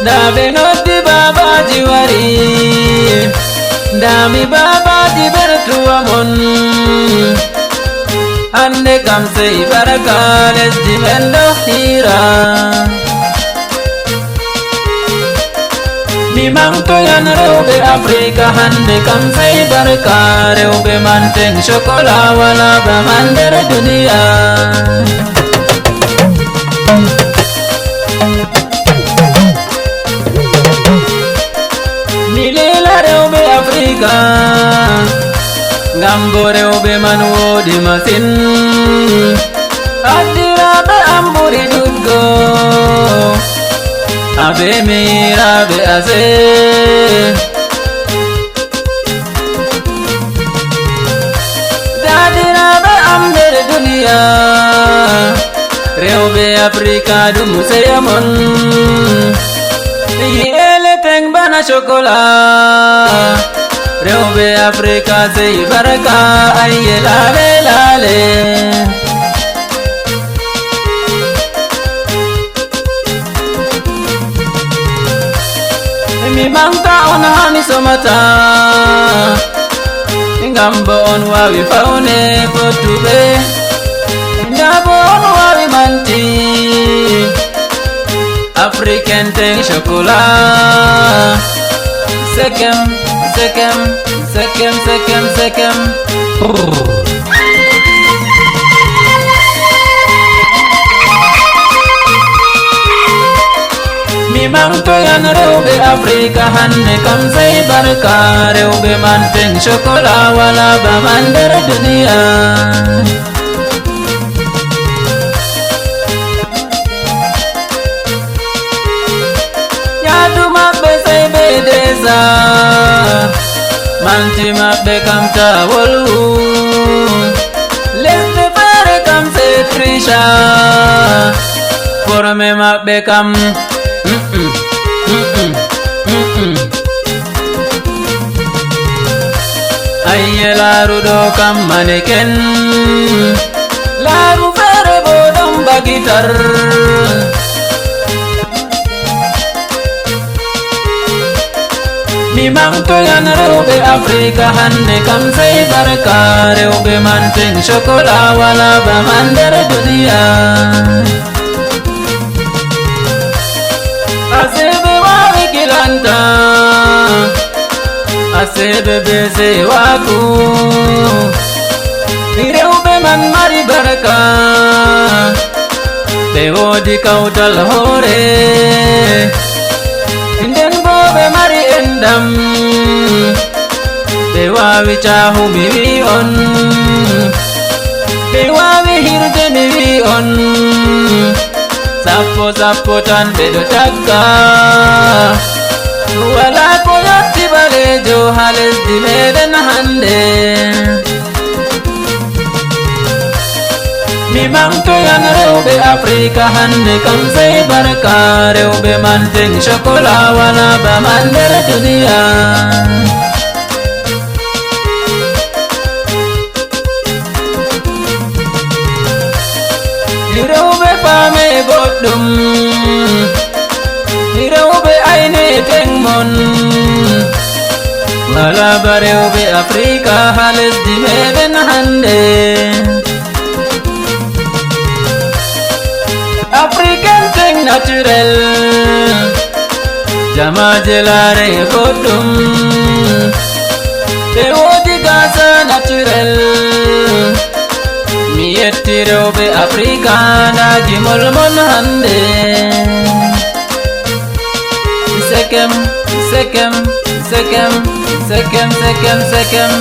Dabe noti baba jiwari, dami baba di bertua mon. Ande kam sei barakales di mendo hira. Mimang to yan rebe Afrika hande kam sei barakare ube manteng shokola wala ba mandere dunia. Nilela rebe Afrika ngambore ube manuo di masin. Adira be amburi dudgo abe mira be ase. Dadira be ambere dunia rebe Afrika dum seyamon. Yele teng bana shokola rebe Afrika sei baraka aye lale lale. Mi mangta on hani somata ngambo on wawi faune potube ngabo on wawi manti African teng chocolat sekem sekem sekem sekem sekem. Mimang to yan rebe Afrika hande kam sei baraka rebe manteng chocolat wala ba mandere dunia. Yadu mabbe sei bedeza manti mabbe kam tawolu lesbe pare kam sei trisha forme mabbe kam Aye laru do kam maneken laru fere bodom bagitar. Mimang to yan rebe Afrika hande kam sei baraka rebe manteng chocolat wala ba mandere dunia. Asebe wawi kilanta asebe bese waku irebe man mari baraka dewo di kautal hore inden bobe mari endam dewa wicahu miwi on dewa wihirde miwi on. Sapo sapo tan bedo takka wala ko yotti balejo hales di meden hande. Mimang to yan rebe Afrika hande kam sei baraka rebe manteng chocolat wala ba mandere dunia. Rebe pame godum rebe aine tengmon wala ba rebe Afrika hales di meden hande. African teng natural jama jelare godum odi gasa natural. Miyetti rebe Afrika nagi molmon hande. Sekem sekem sekem sekem sekem sekem.